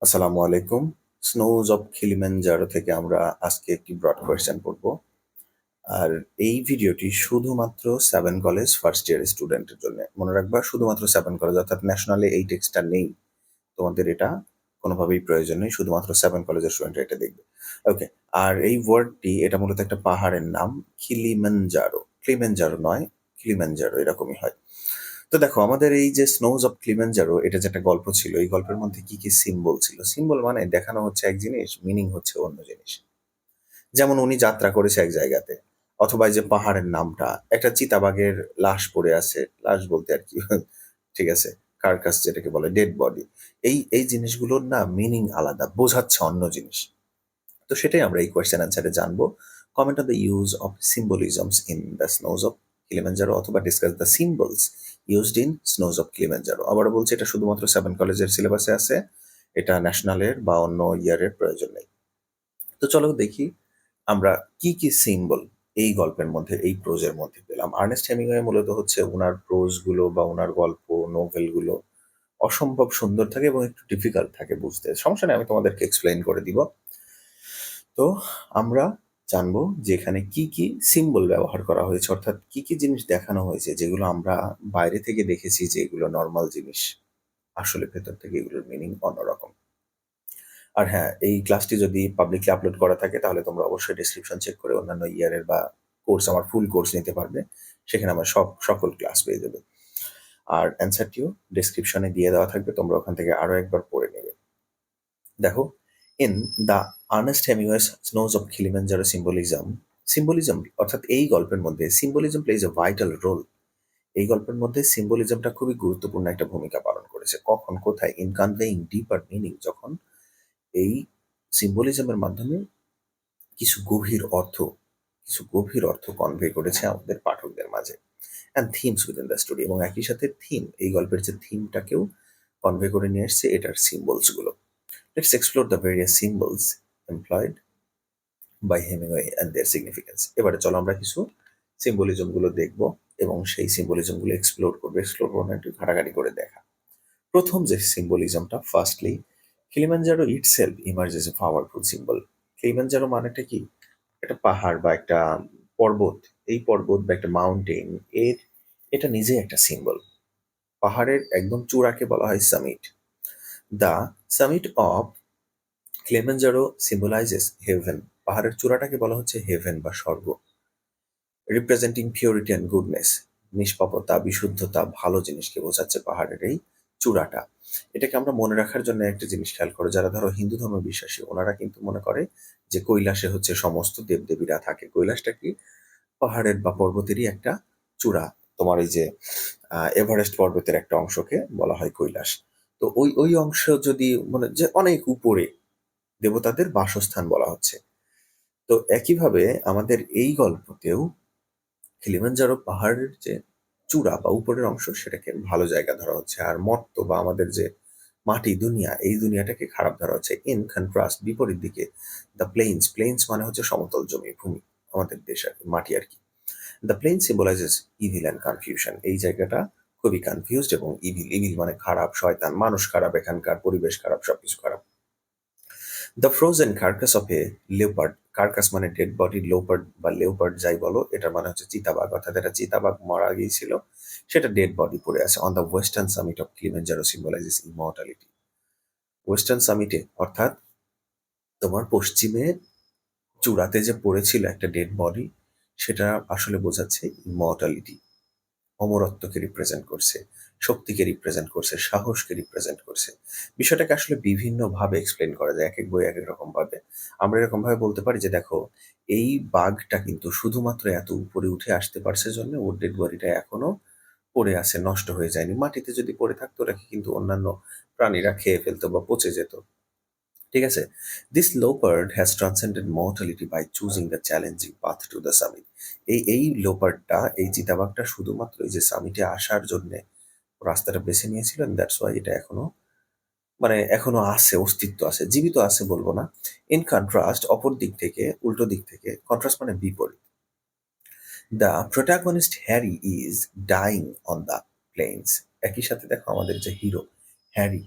আসসালামু আলাইকুম। Snows of Kilimanjaro থেকে আমরা আজকে একটি ব্রড কোয়েশ্চেন পড়ব। আর এই ভিডিওটি শুধুমাত্র 7 কলেজ ফার্স্ট ইয়ার স্টুডেন্টের জন্য। মনে রাখবা শুধুমাত্র 7 কলেজ, অর্থাৎ ন্যাশনালে এই টেক্সটটা নেই। তোমাদের এটা কোনোভাবেই প্রয়োজন নেই। শুধুমাত্র 7 কলেজের স্টুডেন্টরা এটা দেখবে। ওকে। আর এই ওয়ার্ডটি এটা মূলত একটা পাহাড়ের নাম, কিলিমানজারো। ক্লিমেনজারো নয়, কিলিমানজারো এরকমই হয়। তো দেখো, আমাদের এই যে স্নোজ অফ ক্লিমেনজারো, এটা যে একটা গল্প ছিল, এই গল্পের মধ্যে কি কি সিম্বল ছিল? সিম্বল মানে দেখানো হচ্ছে এক জিনিস, মিনিং হচ্ছে অন্য জিনিস। যেমন উনি যাত্রা করেছে এক জায়গাতে, অথবা এই যে পাহাড়ের নামটা, একটা চিতাবাঘের লাশ পড়ে আছে, লাশ বলতে আর কি ঠিক আছে, কার্কাস যেটাকে বলে, ডেড বডি। এই জিনিসগুলোর না মিনিং আলাদা, বোঝাচ্ছে অন্য জিনিস। তো সেটাই আমরা এই কোয়েশ্চেন অ্যান্সারে জানবো। Comment on the use of symbolisms in the snows of Kilimanjaro, অথবা discuss the symbols used in snows of Kilimanjaro. আবারও বলছি, এটা শুধুমাত্র 7 কলেজের সিলেবাসে আছে, এটা ন্যাশনালের বা অন্য ইয়ারের প্রয়োজন নেই। তো চলো দেখি আমরা কি কি সিম্বল এই গল্পের মধ্যে, এই প্রোজের মধ্যে পেলাম। আর্নেস্ট হেমিংওয়ে মূলত হচ্ছে ওনার প্রোজগুলো বা ওনার গল্প নোভেলগুলো অসম্ভব সুন্দর থাকে এবং একটু ডিফিকাল্ট থাকে বুঝতে। সমস্যা নেই, আমি তোমাদেরকে এক্সপ্লেইন করে দিব। তো আমরা জানবো যে এখানে কি কি সিম্বল ব্যবহার করা হয়েছে, অর্থাৎ কি কি জিনিস দেখানো হয়েছে যেগুলো আমরা বাইরে থেকে দেখেছি যে এগুলো নর্মাল জিনিস, আসলে ভেতর থেকে এগুলোর মিনিং অন্যরকম। আর হ্যাঁ, এই ক্লাসটি যদি পাবলিকলি আপলোড করা থাকে তাহলে তোমরা অবশ্যই ডেসক্রিপশন চেক করে অন্যান্য ইয়ারের বা কোর্স, আমার ফুল কোর্স নিতে পারবে। সেখানে আমার সকল ক্লাস পেয়ে যাবে। আর অ্যান্সারটিও ডেসক্রিপশনে দিয়ে দেওয়া থাকবে, তোমরা ওখান থেকে আরো একবার পড়ে নেবে। দেখো, in the Ernest Hemingway's snows of Kilimanjaro symbolism অর্থাৎ এই গল্পের মধ্যে symbolism plays a vital role. এই গল্পের মধ্যে সিম্বলিজমটা খুবই গুরুত্বপূর্ণ একটা ভূমিকা পালন করেছে। কখন, কোথায়? ইন কনভেইং ডিপার মিনিং, যখন এই সিম্বলিজমের মাধ্যমে কিছু গভীর অর্থ কনভে করেছে আমাদের পাঠকদের মাঝে। And themes within the story, এবং একই সাথে থিম, এই গল্পের যে থিমটাকেও কনভে করে নিয়ে এসছে এটার সিম্বলস গুলো। Let's explore the various symbols employed by Hemingway and their significance. এবারে চলো আমরা কিছু সিম্বলিজম গুলো দেখব এবং সেই সিম্বলিজম গুলো এক্সপ্লোর করবো, একটু ঘাটাঘাটি করে দেখা। প্রথম যে সিম্বলিজমটা, firstly, Kilimanjaro itself emerges a powerful symbol. Kilimanjaro মানেটা কি? একটা পাহাড় বা একটা পর্বত। এই পর্বত বা একটা মাউন্টেন, এটা নিজেই একটা সিম্বল। পাহাড়ের একদম চূড়াকে বলা হয় summit. The summit of Kilimanjaro symbolises heaven. পাহাড়ের চূড়াটাকে বলা হচ্ছে হেভেন বা স্বর্গ। রিপ্রেজেন্টিং পিউরিটি অ্যান্ড গুডনেস, নিষ্পাপতা, বিশুদ্ধতা, ভালো জিনিসকে বোঝাচ্ছে পাহাড়ের এই চূড়াটা। এটাকে আমরা মনে রাখার জন্য একটা জিনিস খেয়াল করো, যারা ধরো হিন্দু ধর্ম বিশ্বাসী, ওনারা কিন্তু মনে করে যে কৈলাসে হচ্ছে সমস্ত দেবদেবীরা থাকে। কৈলাসটা কি? পাহাড়ের বা পর্বতেরই একটা চূড়া। তোমার এই যে এভারেস্ট পর্বতের একটা অংশকে বলা হয় কৈলাস। তো ওই অংশ যদি মানে যে অনেক উপরে, দেবতাদের বাসস্থান বলা হচ্ছে। তো একইভাবে আমাদের এই গল্পতেও কিলিমানজারো পাহাড়ের যে চূড়া বা উপরের অংশ, সেটাকে ভালো জায়গা ধরা হচ্ছে। আর মর্ত বা আমাদের যে মাটি দুনিয়া, এই দুনিয়াটাকে খারাপ ধরা হচ্ছে। ইন কন্ট্রাস্ট, বিপরীত দিকে, দ্য প্লেন্স মানে হচ্ছে সমতল জমি, ভূমি, আমাদের দেশ আর কি, মাটি আর কি। The plain symbolises evil and confusion. এই জায়গাটা খুবই কনফিউজড এবং ইভিল মানে খারাপ, শয়তান, মানুষ খারাপ, এখানকার পরিবেশ খারাপ, সবকিছু খারাপ। The frozen carcass of a leopard, carcass মানে ডেড বডি, লোপার্ড বা লেপার্ড যাই বলো, এটার মানে হচ্ছে চিতাবাঘ, অর্থাৎ এটা চিতাবাঘ মারা গিয়েছিল, সেটা ডেড বডি পড়ে আছে। On the western summit of Kilimanjaro symbolizes immortality. Western সামিটে অর্থাৎ তোমার পশ্চিমে চূড়াতে যে পড়েছিল একটা ডেড বডি, সেটা আসলে বোঝাচ্ছে ইমর্টালিটি, অমরত্বকে রিপ্রেজেন্ট করছে, শক্তিকে রিপ্রেজেন্ট করছে, সাহসকে রিপ্রেজেন্ট করছে। বিষয়টাকে আসলে বিভিন্নভাবে এক্সপ্লেন করা যায়, এক এক বই এক এক রকম ভাবে। আমরা এরকম ভাবে বলতে পারি যে দেখো, এই বাঘটা কিন্তু শুধুমাত্র এত উপরে উঠে আসতে পারছে জন্য ওর ডেড বডিটা এখনো পড়ে আছে, নষ্ট হয়ে যায়নি। মাটিতে যদি পড়ে থাকতো ওটাকে কিন্তু অন্যান্য প্রাণীরা খেয়ে ফেলতো বা পচে যেত। ঠিক আছে? This leopard has transcended mortality by choosing the challenging path to the summit. এই লোপার্ডটা, এই চিতাবাঘটা শুধুমাত্র এই যে সামিটে আসার জন্য রাস্তাটা বেছে নিয়েছিল। দ্যাটস ওয়াই এটা এখনো মানে এখনো আছে, অস্তিত্ব আছে, জীবিত আছে বলবো না। ইন কন্ট্রাস্ট, অপর দিক থেকে, উল্টো দিক থেকে, কন্ট্রাস্ট মানে বিপরীত, the protagonist Harry is dyeing on the plains. একই সাথে দেখো আমাদের যে হিরো হ্যারি,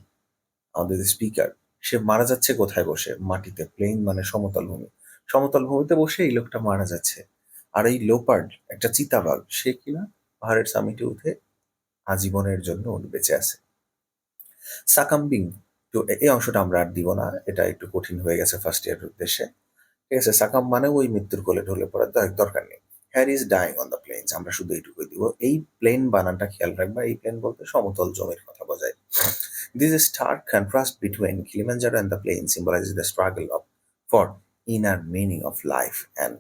আমাদের যে স্পিকার, সে মারা যাচ্ছে কোথায় বসে? মাটিতে। প্লেন মানে সমতল ভূমি। সমতল ভূমিতে বসে এই লোকটা মারা যাচ্ছে। আর এই লোপার্ড, একটা চিতাবাঘ, সে কিনা পাহাড়ের সামিটে উঠে আজীবনের জন্য বেঁচে আছে। সাকাম্বিং টু, এই অংশটা আমরা আর দিব না, এটা একটু কঠিন হয়ে গেছে ফার্স্ট ইয়ারের উদ্দেশ্যে। ঠিক আছে, সাকাম মানে ওই মৃত্যুর কোলে ঢলে পড়ার দরকার নেই। Harry is dyeing on the planes, আমরা শুধু এইটুকুই দিব। এই প্লেন বানানটা খেয়াল রাখবা, এই প্লেন বলতে সমতল জমির কথা বোঝায়। This stark contrast between Kilimanjaro and the plain symbolizes the struggle of for inner meaning of life and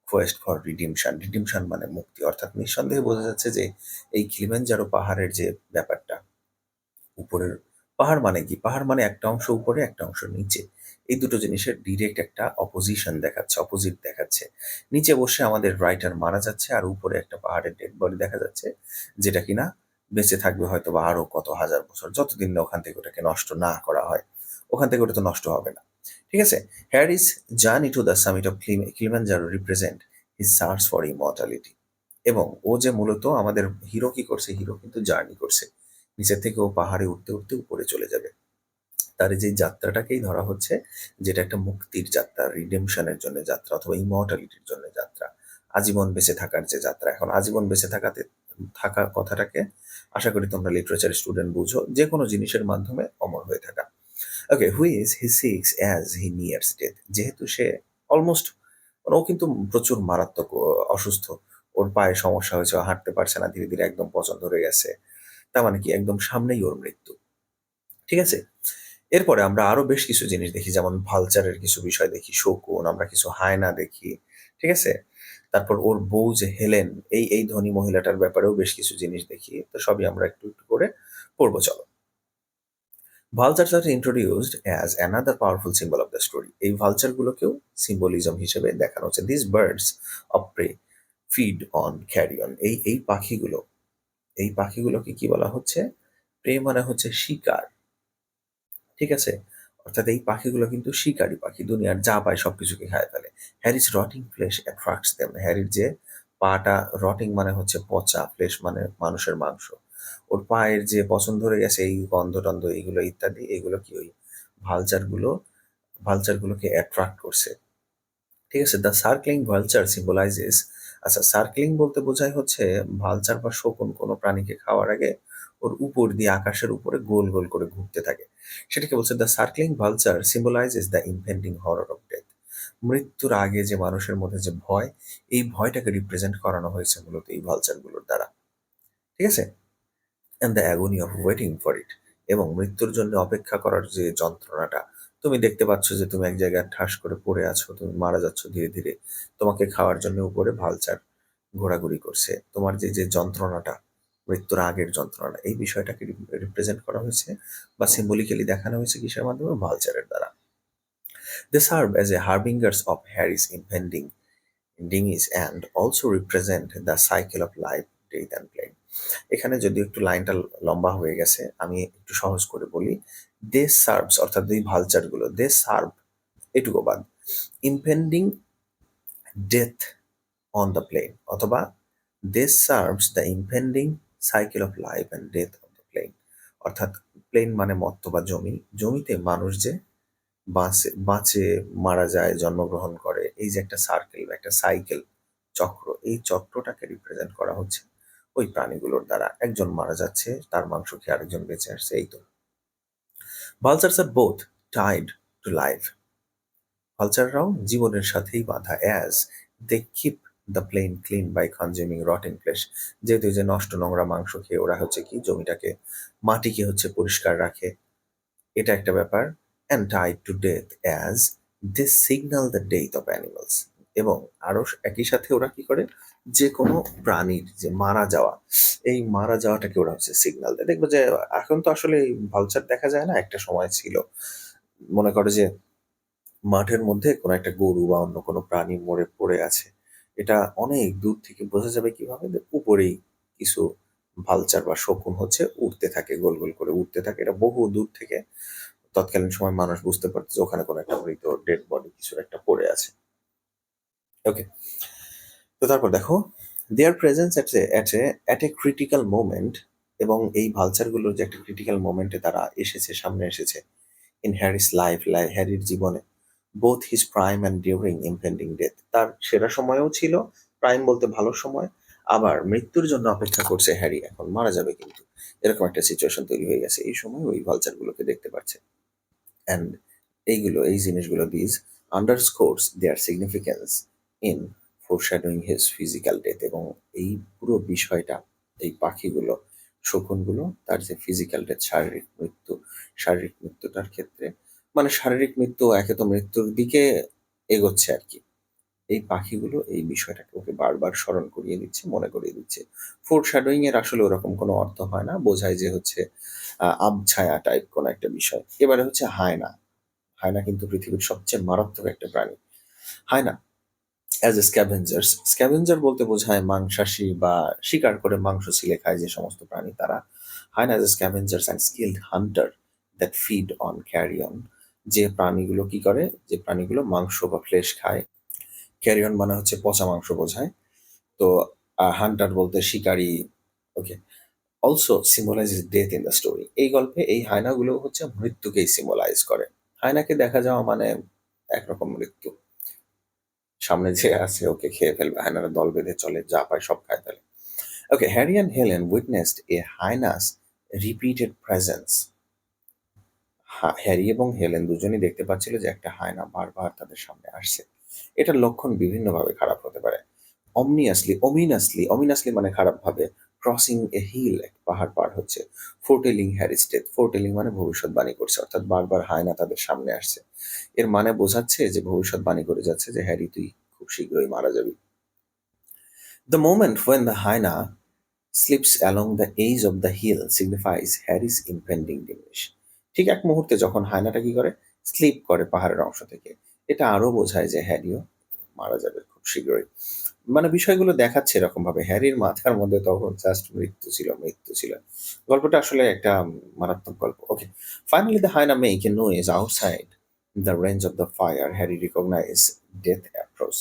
quest for redemption. Redemption মানে মুক্তি, অর্থাৎ নিঃসন্দেহে বোঝা যাচ্ছে যে এই কিলিমাঞ্জারো পাহাড়ের যে ব্যাপারটা, উপরের পাহাড় মানে কি? পাহাড় মানে একটা অংশ উপরে, একটা অংশ নিচে। এই দুটো জিনিসের ডিরেক্ট একটা অপোজিশন দেখাচ্ছে, অপোজিট দেখাচ্ছে। নিচে বসে আমাদের রাইটার মারা যাচ্ছে, আর উপরে একটা পাহাড়ের ডেড বডি দেখা যাচ্ছে, যেটা কিনা বেঁচে থাকবে হয়তো বা আরো কত হাজার বছর, যতদিন না ওখান থেকে ওটাকে নষ্ট না করা হয়। ওখান থেকে ওটা তো নষ্ট হবে না। ঠিক আছে? Harris journey to the summit of Kilimanjaro represent his search for immortality. এবং ও যে মূলত আমাদের হিরো কি করছে? হিরো কিন্তু জার্নি করছে। নিচের থেকে ও পাহাড়ে উঠতে উঠতে উপরে চলে যাবে। তার এই যে যাত্রাটাকেই ধরা হচ্ছে যেটা একটা মুক্তির যাত্রা, রিডেমশনের জন্য যাত্রা, অথবা ইমর্টালিটির জন্য যাত্রা, আজীবন বেঁচে থাকার যে যাত্রা। এখন আজীবন বেঁচে থাকার কথাটাকে আশা করি তোমরা লিটারেচার স্টুডেন্ট বুঝো, যে কোনো জিনিসের মাধ্যমে অমর হয়ে থাকা। Okay, which he sinks as he nears death, যেহেতু সে অলমোস্ট, ও কিন্তু প্রচুর মারাত্মক অসুস্থ, ওর পায়ে সমস্যা হয়েছে, ও হাঁটতে পারছে না, ধীরে ধীরে একদম পচন ধরে গেছে। তার মানে কি একদম সামনেই ওর মৃত্যু। ঠিক আছে? এরপরে আমরা আরো বেশ কিছু জিনিস দেখি, যেমন ভালচারের কিছু বিষয় দেখি, শকুন, আমরা কিছু হায়না দেখি। ঠিক আছে? তারপর ওর বউ যে হেলেন, এই ধনী মহিলাটার ব্যাপারেও বেশ কিছু জিনিস দেখি। তো সবই আমরা একটু একটু করে পড়বো, চলো। Vultures are introduced as another powerful symbol of the story. এই ভালচার গুলোকেও সিম্বলিজম হিসেবে দেখানো হচ্ছে। This birds of prey feed on carrion, এই পাখিগুলোকে কি বলা হচ্ছে? প্রে মানে হচ্ছে শিকার। ঠিক আছে? অর্থাৎ এই পাখিগুলো কিন্তু শিকারী পাখি, দুনিয়ার যা পায় সবকিছুকে খায় ফেলে। Harris rotting flash attracts them, হ্যারির যে পাটা, রটিং মানে হচ্ছে পচা, ফ্লেশ মানে মানুষের মাংস, ওর পায়ের যে পছন্দ ধরে গেছে, এই গন্ধ টন্ধ এইগুলো ইত্যাদি, এগুলো কি ওই ভালচারগুলো ভালচারগুলোকে অ্যাট্রাক্ট করছে। ঠিক আছে? দ্য সার্কলিং ভালচার সিম্বলাইজেস, আচ্ছা, সার্কলিং বলতে বোঝায় হচ্ছে ভালচার বা শকুন কোনো প্রাণীকে খাওয়ার আগে ওর উপর দিয়ে আকাশের উপরে গোল গোল করে ঘুরতে থাকে, সেটাকে বলছে the circling vulture symbolizes the impending horror of death. মৃত্যুর আগে যে মানুষের মধ্যে যে ভয়, এই ভয়টাকে রিপ্রেজেন্ট করানো হয়েছে মূলত এই ভালচারগুলোর দ্বারা। ঠিক আছে? And the অ্যাগনি of waiting for it, এবং মৃত্যুর জন্য অপেক্ষা করার যে যন্ত্রণাটা। তুমি দেখতে পাচ্ছ যে তুমি এক জায়গায় ঠাস করে পড়ে আছো, তুমি মারা যাচ্ছ ধীরে ধীরে, তোমাকে খাওয়ার জন্য উপরে ভালচার ঘোরাঘুরি করছে। তোমার যে যে যন্ত্রণাটা, মৃত্যুর আগের যন্ত্রণা, এই বিষয়টাকে রিপ্রেজেন্ট করা হয়েছে বা সিম্বলিক্যালি দেখানো হয়েছে কিসের মাধ্যমে? ভালচারের দ্বারা। They serve as a harbingers of Harry's impending demise and also represent the cycle of life, death and plain. এখানে যদি একটু লাইনটা লম্বা হয়ে গেছে, আমি একটু সহজ করে বলি। দে সার্ভস, অর্থাৎ দুই ভালচার গুলো, দে সার্ভ, এটুকু বাদ, impending death on the plain, অথবা they serves the impending cycle of life and death on the plain. অর্থাৎ প্লেন মানে মত্ত বা জমি, জমিতে মানুষ যে বাঁচে বাঁচে মারা যায়, জন্মগ্রহণ করে, এই যে একটা সার্কেল বা একটা সাইকেল, চক্র, এই চক্রটাকে রিপ্রেজেন্ট করা হচ্ছে ওই প্রাণীগুলোর দ্বারা। একজন মারা যাচ্ছে, তার মাংস খেয়ে আরেকজন বেঁচে আসছে, এই তো। Vultures are both tied to life, ভালচাররাও জীবনের সাথেই বাঁধা। As they keep the plain clean by consuming rotten flesh, যেহেতু এই যে নষ্ট নোংরা মাংস খেয়ে ওরা হচ্ছে কি জমিটাকে, মাটিকে হচ্ছে পরিষ্কার রাখে, এটা একটা ব্যাপার। And tied to death as this signal the death of animals, এবং আরো একই সাথে ওরা কি করে, যে কোনো প্রাণীর যে মারা যাওয়া, এই মারা যাওয়াটাকে ওরা হচ্ছে সিগন্যাল দেয়। দেখবো যে এখন তো আসলে ভালচার দেখা যায় না, একটা সময় ছিল। মনে করে যে মাঠের মধ্যে কোনো একটা গরু বা অন্য কোনো প্রাণী মরে পড়ে আছে, এটা অনেক দূর থেকে বোঝা যাবে কিভাবে? যে উপরেই কিছু ভালচার বা শকুন হচ্ছে উড়তে থাকে, গোল গোল করে উড়তে থাকে, এটা বহু দূর থেকে তৎকালীন সময় মানুষ বুঝতে পারতো যে ওখানে কোনো একটা মৃত ডেড বডি কিছু একটা পড়ে আছে। ওকে, তো তারপর দেখো, their presence at a critical moment, এবং এই ভালচারগুলোর যে একটা ক্রিটিক্যাল মোমেন্টে তারা এসেছে, সামনে এসেছে, ইন হ্যারিস লাইফ, হ্যারির জীবনে, both his prime and during impending death, তার সেরা সময়ও ছিল, প্রাইম বলতে ভালো সময়, আবার মৃত্যুর জন্য অপেক্ষা করছে হ্যারি, এখন মারা যাবে কিন্তু, এরকম একটা সিচুয়েশন তৈরি হয়ে গেছে। এই সময় ওই ভালচারগুলোকে দেখতে পাচ্ছে। অ্যান্ড এই জিনিসগুলো these underscores their significance in foreshadowing his physical death, এবং এই পুরো বিষয়টা, এই পাখিগুলো, শকুনগুলো, তার যে ফিজিক্যাল ডেথ, শারীরিক মৃত্যুটার ক্ষেত্রে, মানে শারীরিক মৃত্যু, একে তো মৃত্যুর দিকে এগোচ্ছে আর কি, এই পাখিগুলো এই বিষয়টাকে ওকে বারবার স্মরণ করিয়ে দিচ্ছে, মনে করিয়ে দিচ্ছে। ফোরশ্যাডোয়িং এর আসলে ওরকম কোনো অর্থ হয় না, বোঝায় যে হচ্ছে আবছায়া টাইপ কোনো একটা বিষয়। এবারে হচ্ছে হায়না। হায়না কিন্তু পৃথিবীর সবচেয়ে মারাত্মক একটা প্রাণী। হায়না অ্যাজ এ স্ক্যাভেঞ্জার্স, স্ক্যাভেঞ্জার বলতে বোঝায় মাংসাশী বা শিকার করে মাংস ছিলে খায় যে সমস্ত প্রাণী, তারা। Hyena as a scavengers and skilled hunter that feed on carrion, যে প্রাণীগুলো কি করে, যে প্রাণীগুলো মাংস বা ফ্লেশ খায়, ক্যারিয়ন মানে হচ্ছে পচা মাংস বোঝায়। তো হান্টার বলতে শিকারী। Okay, also symbolizes death in the story, এই গল্পে এই হায়নাগুলো হচ্ছে মৃত্যুকেই সিম্বলাইজ করে। হায়নাকে দেখা যাওয়া মানে একরকম মৃত্যু, সামনে যে আছে ওকে খেয়ে ফেলবে, হায়নারা দল বেঁধে চলে, যা পায় সব খায় ফেলে। Okay, Harry and Helen witnessed a hyena's repeated presence, Harry এবং হেলেন দুজনেই দেখতে পাচ্ছিল যে একটা হায়না বারবার তাদের সামনে আসছে। এটার লক্ষণ বিভিন্নভাবে খারাপ হতে পারে। অমিনাসলি মানে খারাপভাবে, ক্রসিং এ হিল, একটা পাহাড় পার হচ্ছে, ফোরটেলিং হ্যারিস ডেথ, ফোরটেলিং মানে ভবিষ্যৎবাণী করছে, অর্থাৎ বারবার হায়না তাদের সামনে আসছে, এর মানে বোঝাচ্ছে যে ভবিষ্যৎবাণী করে যাচ্ছে যে হ্যারি তুই খুব শীঘ্রই মারা যাবি। The moment when the hyena slips along the edge of the hill signifies Harry's impending diminish, ঠিক এক মুহূর্তে যখন হায়নাটা কি করে, স্লিপ করে পাহাড়ের অংশ থেকে, এটা আরো বোঝায় যে হ্যারিও মারা যাবে খুব শীঘ্রই। মানে বিষয়গুলো দেখাচ্ছে এরকম ভাবে, হ্যারির মাথার মধ্যে তখন জাস্ট মৃত্যু ছিল। গল্পটা আসলে একটা মারাত্মক গল্প। Okay, finally the hyena make a noise outside the range of the fire, Harry recognize death approach,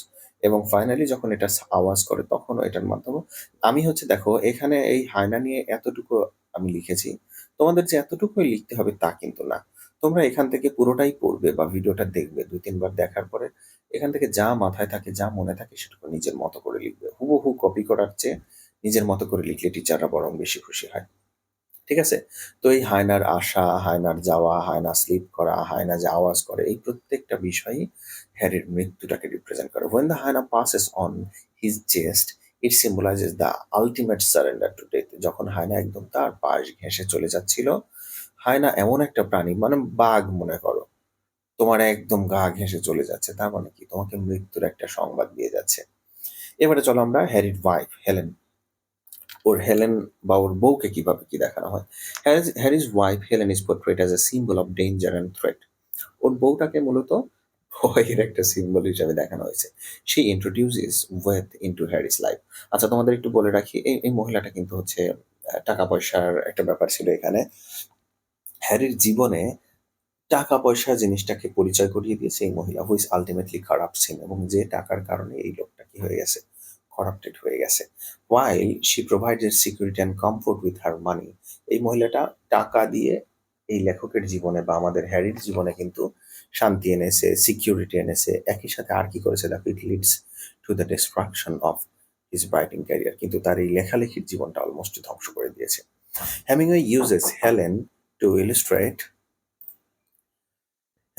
এবং ফাইনালি যখন এটা আওয়াজ করে তখনও এটার মাধ্যমে, আমি হচ্ছে দেখো এখানে এই হায়না নিয়ে এতটুকু আমি লিখেছি, তোমাদের যে এতটুকুই লিখতে হবে তা কিন্তু না, তোমরা এখান থেকে পুরোটাই পড়বে বা ভিডিওটা দেখবে ২-৩ বার দেখার পরে এখান থেকে যা মাথায় থাকে, যা মনে থাকে সেটুকু নিজের মতো করে লিখবে। হুবহু কপি করার চেয়ে নিজের মতো করে লিখলে টিচাররা বরং বেশি খুশি হয়। ঠিক আছে? তো এই হায়নার আসা, হায়নার যাওয়া, হায়না স্লিপ করা, হায়না যে আওয়াজ করে, এই প্রত্যেকটা বিষয়ই হ্যারির মৃত্যুটাকে রিপ্রেজেন্ট করে। When the hyena passes on his chest, it symbolizes the ultimate surrender to death. যখন হায়না একদম তার পাশ ঘেঁষে চলে যাচ্ছিল, হায়না এমন একটা প্রাণী, মানে বাঘ মনে করো, তোমার একদম গা ঘেঁষে চলে যাচ্ছে। তার মানে কি? তোমাকে মৃত্যুর একটা সংবাদ দিয়ে যাচ্ছে। এবারে চলো আমরা হ্যারির ওয়াইফ হেলেন, হেলেন বা ওর বউকে কিভাবে কি দেখানো হয়। Harry's wife Helen is portrayed as a symbol of danger and threat. ওর বউটাকে মূলত ভয়ের একটা সিম্বল হিসেবে দেখানো হয়েছে। She introduces wealth into Harry's life. আচ্ছা, তোমাদের একটু বলে রাখি, এই মহিলাটা কিন্তু হচ্ছে টাকা পয়সার একটা ব্যাপার ছিল এখানে। হ্যারির জীবনে টাকা পয়সা জিনিসটাকে পরিচয় করিয়ে দিয়েছে এই মহিলা, হু ইজ আলটিমেটলি করাপ্টস হিম, এবং যে টাকার কারণে এই লোকটা কি হয়ে গেছে, করাপ্টেড হয়ে গেছে। While she provided security and comfort with her money, এই মহিলাটা টাকা দিয়ে এই লেখকের জীবনে বা আমাদের হ্যারির জীবনে কিন্তু শান্তি এনেছে, সিকিউরিটি এনেছে, একই সাথে আর কি করেছে দেখো, it leads to the destruction of his writing career, কিন্তু তার এই লেখালেখির জীবনটা অলমোস্ট ধ্বংস করে দিয়েছে। Hemingway uses Helen to illustrate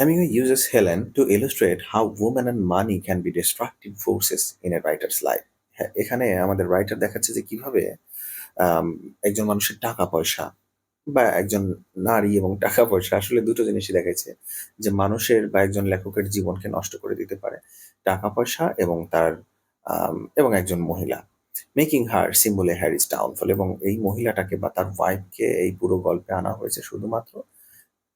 Hemingway uses Helen to illustrate how women and money can be destructive forces in a writer's life. হ্যাঁ, এখানে আমাদের রাইটার দেখাচ্ছে যে কিভাবে আম একজন মানুষের টাকা-পয়সা বা একজন নারী এবং টাকা-পয়সা আসলে দুটো জিনিসই দেখাইছে যে মানুষের বা একজন লেখকের জীবনকে নষ্ট করে দিতে পারে। টাকা-পয়সা এবং তার এবং একজন মহিলা। মেকিং হার সিম্বল এ হ্যারিস ডাউনফল, এবং এই মহিলাটাকে বা তার ওয়াইফকে এই পুরো গল্পে আনা হয়েছে শুধুমাত্র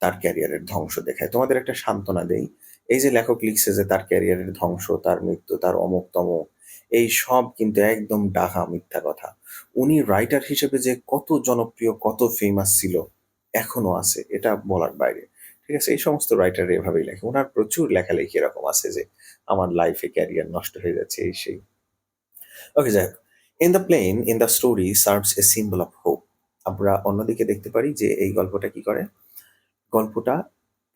তার ক্যারিয়ারের ধ্বংস দেখায়। তোমাদের একটা সান্ত্বনা দেই। এই যে লেখক লিখছে যে তার ক্যারিয়ারের ধ্বংস, তার মৃত্যু, তার অমুক-তমুক, এই সব কিন্তু একদম ডাহা মিথ্যা কথা। উনি রাইটার হিসেবে যে কত জনপ্রিয়, কত ফেমাস ছিল, এখনো আছে, এটা বলার বাইরে। ঠিক আছে? এই সমস্ত রাইটাররা এভাবেই লেখে। উনার প্রচুর লেখালেখি এরকম আছে যে আমার লাইফে ক্যারিয়ার নষ্ট হয়ে যাচ্ছে, এই সেই। ওকে, যাই হোক। In the plain, in the story serves a symbol of hope. আমরা অন্যদিকে দেখতে পারি যে এই গল্পটা কি করে? গল্পটা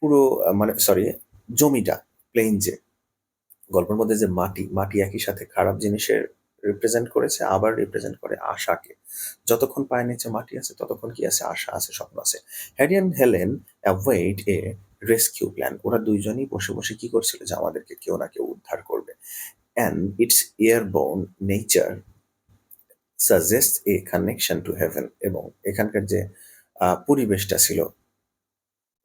পুরো মানে সরি জমিটা প্লেন যে গল্পের মধ্যে যে মাটি মাটি একই সাথে খারাপ জিনিসের রিপ্রেজেন্ট করেছে, আবার রিপ্রেজেন্ট করে আশাকে। যতক্ষণ পায়ের নিচে মাটি আছে ততক্ষণ কি আছে? আশা আছে, স্বপ্ন আছে। Harry and Helen await A rescue plan. ওরা দুইজনই বসে বসে কি করছিল? যে আমাদেরকে কেউ না কেউ উদ্ধার করবে। And it's airborne nature suggest A connection to heaven. এবং এখানকার যে পরিবেশটা ছিল,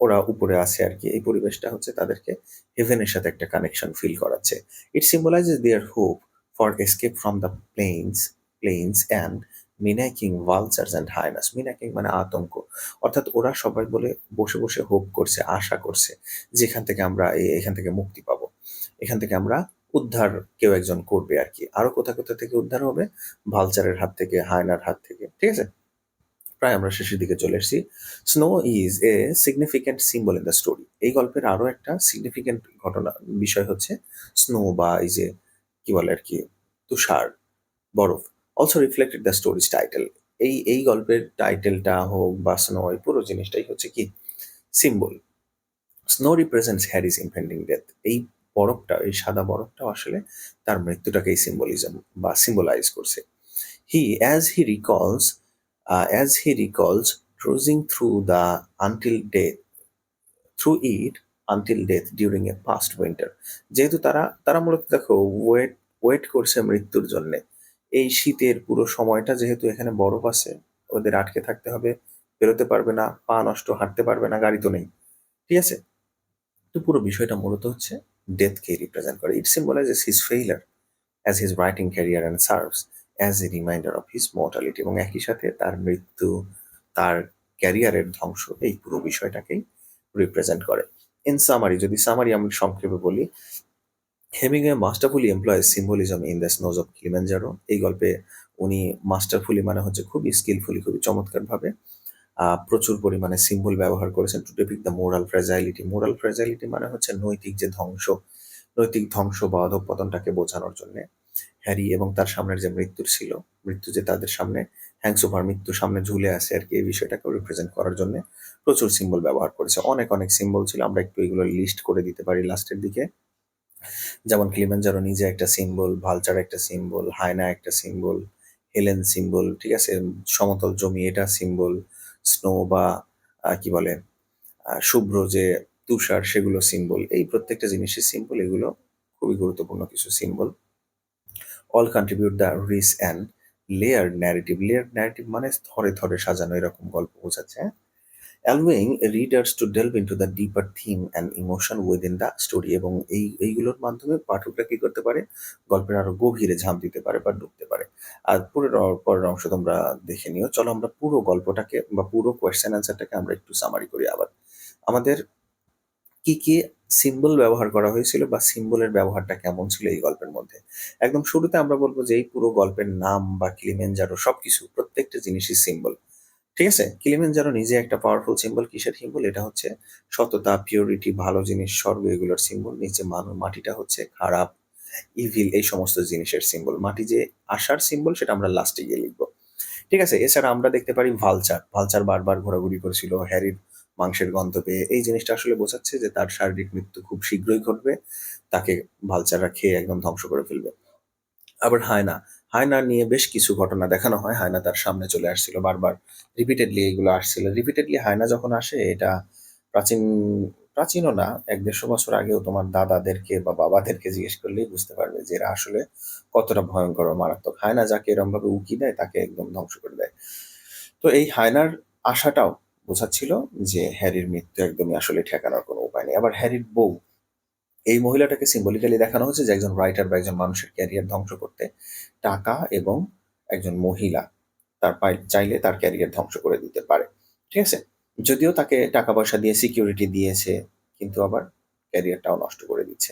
ওরা উপরে আছে আর কি, এই পরিবেশটা হচ্ছে তাদেরকে হেভেনের সাথে একটা কানেকশন ফিল করাচ্ছে। It symbolizes their hope for escape from the plains and menacing vultures and hyenas. Menacing মানে আতঙ্ক, অর্থাৎ ওরা সবাই বলে বসে বসে হোপ করছে, আশা করছে যে এখান থেকে আমরা এখান থেকে মুক্তি পাবো, এখান থেকে আমরা উদ্ধার কেউ একজন করবে আর কি। আরো কোথা কোথা থেকে উদ্ধার হবে? ভালচারের হাত থেকে, হায়নার হাত থেকে, ঠিক আছে। প্রায় আমরা শেষের দিকে চলে এসেছি। Snow is a significant symbol in the story. এই গল্পের আরো একটা সিগনিফিক্যান্ট ঘটনা বিষয় হচ্ছে স্নো, বা এই যে কি বলে আর কি, তুষার, বরফ। Also reflected the stories title. এই গল্পের টাইটেলটা হোক বা স্নো, এই পুরো জিনিসটাই হচ্ছে কি symbol. Snow represents Harris impending death. এই বরফটা, এই সাদা বরফটা আসলে তার মৃত্যুটাকেই সিম্বলিজম বা সিম্বলাইজ করছে। He, as he recalls, as he recalls, cruising through it until death during a past winter. যেহেতু তারা তারা মূলত দেখো ওয়েট করছে মৃত্যুর জন্য। এই শীতের পুরো সময়টা যেহেতু এখানে বরফ আছে, ওদের আটকে থাকতে হবে, বেরোতে পারবে না, পা নষ্ট, হাঁটতে পারবে না, গাড়ি তো নেই, ঠিক আছে। তো পুরো বিষয়টা মূলত হচ্ছে ডেথকে রিপ্রেজেন্ট করে। It symbolizes his failure as his writing career and serves as a reminder of his mortality। এবং একই সাথে তার মৃত্যু, তার ক্যারিয়ারের ধ্বংস, এই পুরো বিষয়টাকেই রিপ্রেজেন্ট করে। ইন সামারি, যদি সামারি আমি সংক্ষেপে বলি, Hemingway masterfully employs symbolism in the snows of Kilimanjaro. এই গল্পে উনি মাস্টারফুলি মানে হচ্ছে খুবই স্কিলফুলি, খুবই চমৎকারভাবে প্রচুর পরিমাণে সিম্বল ব্যবহার করেছেন to depict the moral fragility. Moral fragility মানে হচ্ছে নৈতিক যে ধ্বংস, নৈতিক ধ্বংস বা অধঃপতনটাকে বোঝানোর জন্য হ্যারি এবং তার সামনের যে মৃত্যুর ছিল, মৃত্যু যে তাদের সামনে হ্যাংসওভার, মৃত্যু সামনে ঝুলে আছে আর কি, এই বিষয়টাকে রিপ্রেজেন্ট করার জন্য প্রচুর সিম্বল ব্যবহার করেছে। অনেক অনেক সিম্বল ছিল, আমরা একটু এগুলো লিস্ট করে দিতে পারি লাস্টের দিকে। যেমন কিলিমানজারো নিজে একটা সিম্বল, ভালচার একটা সিম্বল, হায়না একটা সিম্বল, হেলেন সিম্বল, ঠিক আছে, সমতল জমি এটা সিম্বল, স্নো বা কি বলে শুভ্র যে তুষার, সেগুলো সিম্বল। এই প্রত্যেকটা জিনিসের সিম্বল, এগুলো খুবই গুরুত্বপূর্ণ কিছু symbol. All contribute the rich and layered narrative. Layered narrative মানে ধরে ধরে সাজানো এরকম গল্প বোঝাচ্ছে, হ্যাঁ। Allowing readers to delve into the deeper theme and emotion within the story. এবং এইগুলোর মাধ্যমে পাঠকরা কি করতে পারে? গল্পের আরো গভীরে ঝাঁপ দিতে পারে বা ডুবতে পারে। আর পরের অংশ তোমরা দেখে নিও। চলো আমরা পুরো গল্পটাকে বা পুরো কোয়েশ্চেন অ্যান্সারটাকে আমরা একটু সামারি করি আবার। আমাদের কি কি সিম্বল ব্যবহার করা হয়েছিল বা সিম্বলের ব্যবহারটা কেমন ছিল এই গল্পের মধ্যে। একদম শুরুতে আমরা বলবো যে এই পুরো গল্পের নাম বা কিলিমেঞ্জারো সবকিছু, প্রত্যেকটা জিনিসই সিম্বল, ঠিক আছে। কিলিমেঞ্জারো নিজে একটা পাওয়ারফুল সিম্বল। কিসের সিম্বল? এটা হচ্ছে সততা, পিওরিটি, ভালো জিনিস, স্বর্গ, এগুলোর সিম্বল। নিচে মাটিটা হচ্ছে খারাপ, ইভিল, এই সমস্ত জিনিসের সিম্বল। মাটি যে আশার সিম্বল, সেটা আমরা লাস্টে গিয়ে লিখবো, ঠিক আছে। এছাড়া আমরা দেখতে পারি ভালচার। ভালচার বারবার ঘোরাঘুরি করেছিল হ্যারির মাংসের গন্ধ পেয়ে। এই জিনিসটা আসলে বোঝাচ্ছে যে তার শারীরিক মৃত্যু খুব শীঘ্রই ঘটবে, তাকে ভালচাররা খেয়ে একদম ধ্বংস করে ফেলবে। আবার হায়না, হায়না নিয়ে বেশ কিছু ঘটনা দেখানো হয়। হায়না তার সামনে চলে আসছিল বারবার, রিপিটেডলি এইগুলো আসছিল। রিপিটেডলি হায়না যখন আসে, এটা প্রাচীন, প্রাচীনও না, 100-150 বছর আগেও তোমার দাদাদেরকে বা বাবাদেরকে জিজ্ঞেস করলেই বুঝতে পারবে যে এরা আসলে কতটা ভয়ঙ্কর ও মারাত্মক। হায়না যাকে এরম ভাবে উকি দেয় তাকে একদম ধ্বংস করে দেয়। তো এই হায়নার আশাটাও বোঝাচ্ছিল যে হ্যারির মৃত্যু একদমই আসলে ঠেকানোর কোনো উপায় নেই। আবার হ্যারির বউ, এই মহিলাটাকে সিম্বলিক্যালি দেখানো হচ্ছে যে একজন রাইটার বা একজন মানুষের ক্যারিয়ার ধ্বংস করতে টাকা এবং একজন মহিলা তার চাইলে তার ক্যারিয়ার ধ্বংস করে দিতে পারে, ঠিক আছে। যদিও তাকে টাকা পয়সা দিয়ে সিকিউরিটি দিয়েছে, কিন্তু আবার ক্যারিয়ারটাও নষ্ট করে দিচ্ছে।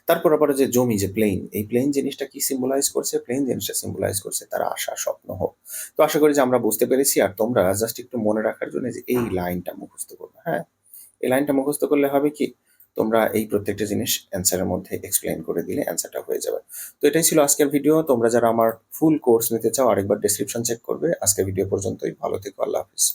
তারপর আবার যে জমি, যে প্লেন, এই প্লেন জিনিসটা কি সিম্বলাইজ করছে? প্লেন জিনিসটা সিম্বলাইজ করছে তার আশা, স্বপ্ন, হোক। তো আশা করি যে আমরা বুঝতে পেরেছি। আর তোমরা জাস্ট একটু মনে রাখার জন্য যে এই লাইনটা মুখস্থ করবে, হ্যাঁ। এই লাইনটা মুখস্থ করলে হবে কি, তোমরা এই প্রত্যেকটা জিনিস অ্যান্সারের মধ্যে এক্সপ্লেইন করে দিলে অ্যান্সারটা হয়ে যাবে। তো এটাই ছিল আজকের ভিডিও। তোমরা যারা আমার ফুল কোর্স নিতে চাও, আরেকবার ডেসক্রিপশন চেক করবে। আজকের ভিডিও পর্যন্তই। ভালো থেকো, আল্লাহ হাফিজ।